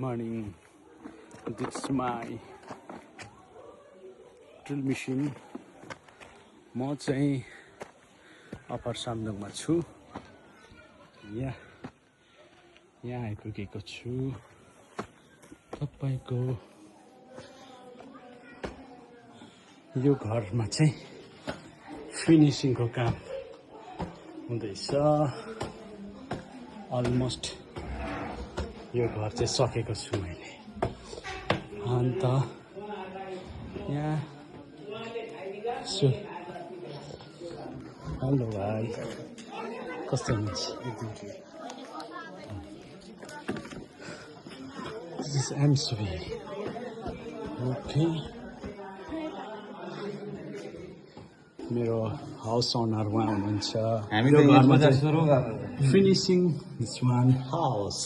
morning. This is my drill machine. म चाहिँ upper सामदुङमा छु। यहाँ आइपुगेको छु। तपाईको यो घरमा चाहिँ फिनिसिङको काम हुँदैछ। अलमोस्ट यो घर चाहिँ सकेको छु मैले। अन्त यहाँ हेलो भाइ, कस्तो हुनुहुन्छ? This is MSV. Okay. मेरो हाउस ओनर उहाँ हुनुहुन्छ। यो घरमा चाहिँ फिनिसिङ दिस वान हाउस।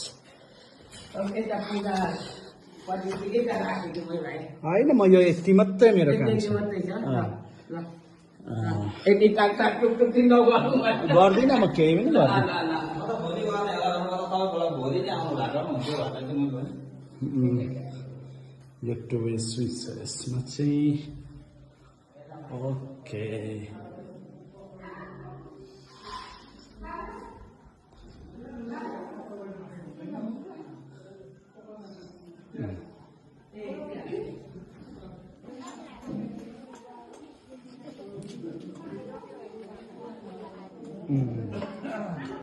होइन, म यो यति मात्रै मेरो काम छ। गर्दिनँ म, केही पनि गर्दिनँ। यो टुवे स्विच छ यसमा चाहिँ। ओके,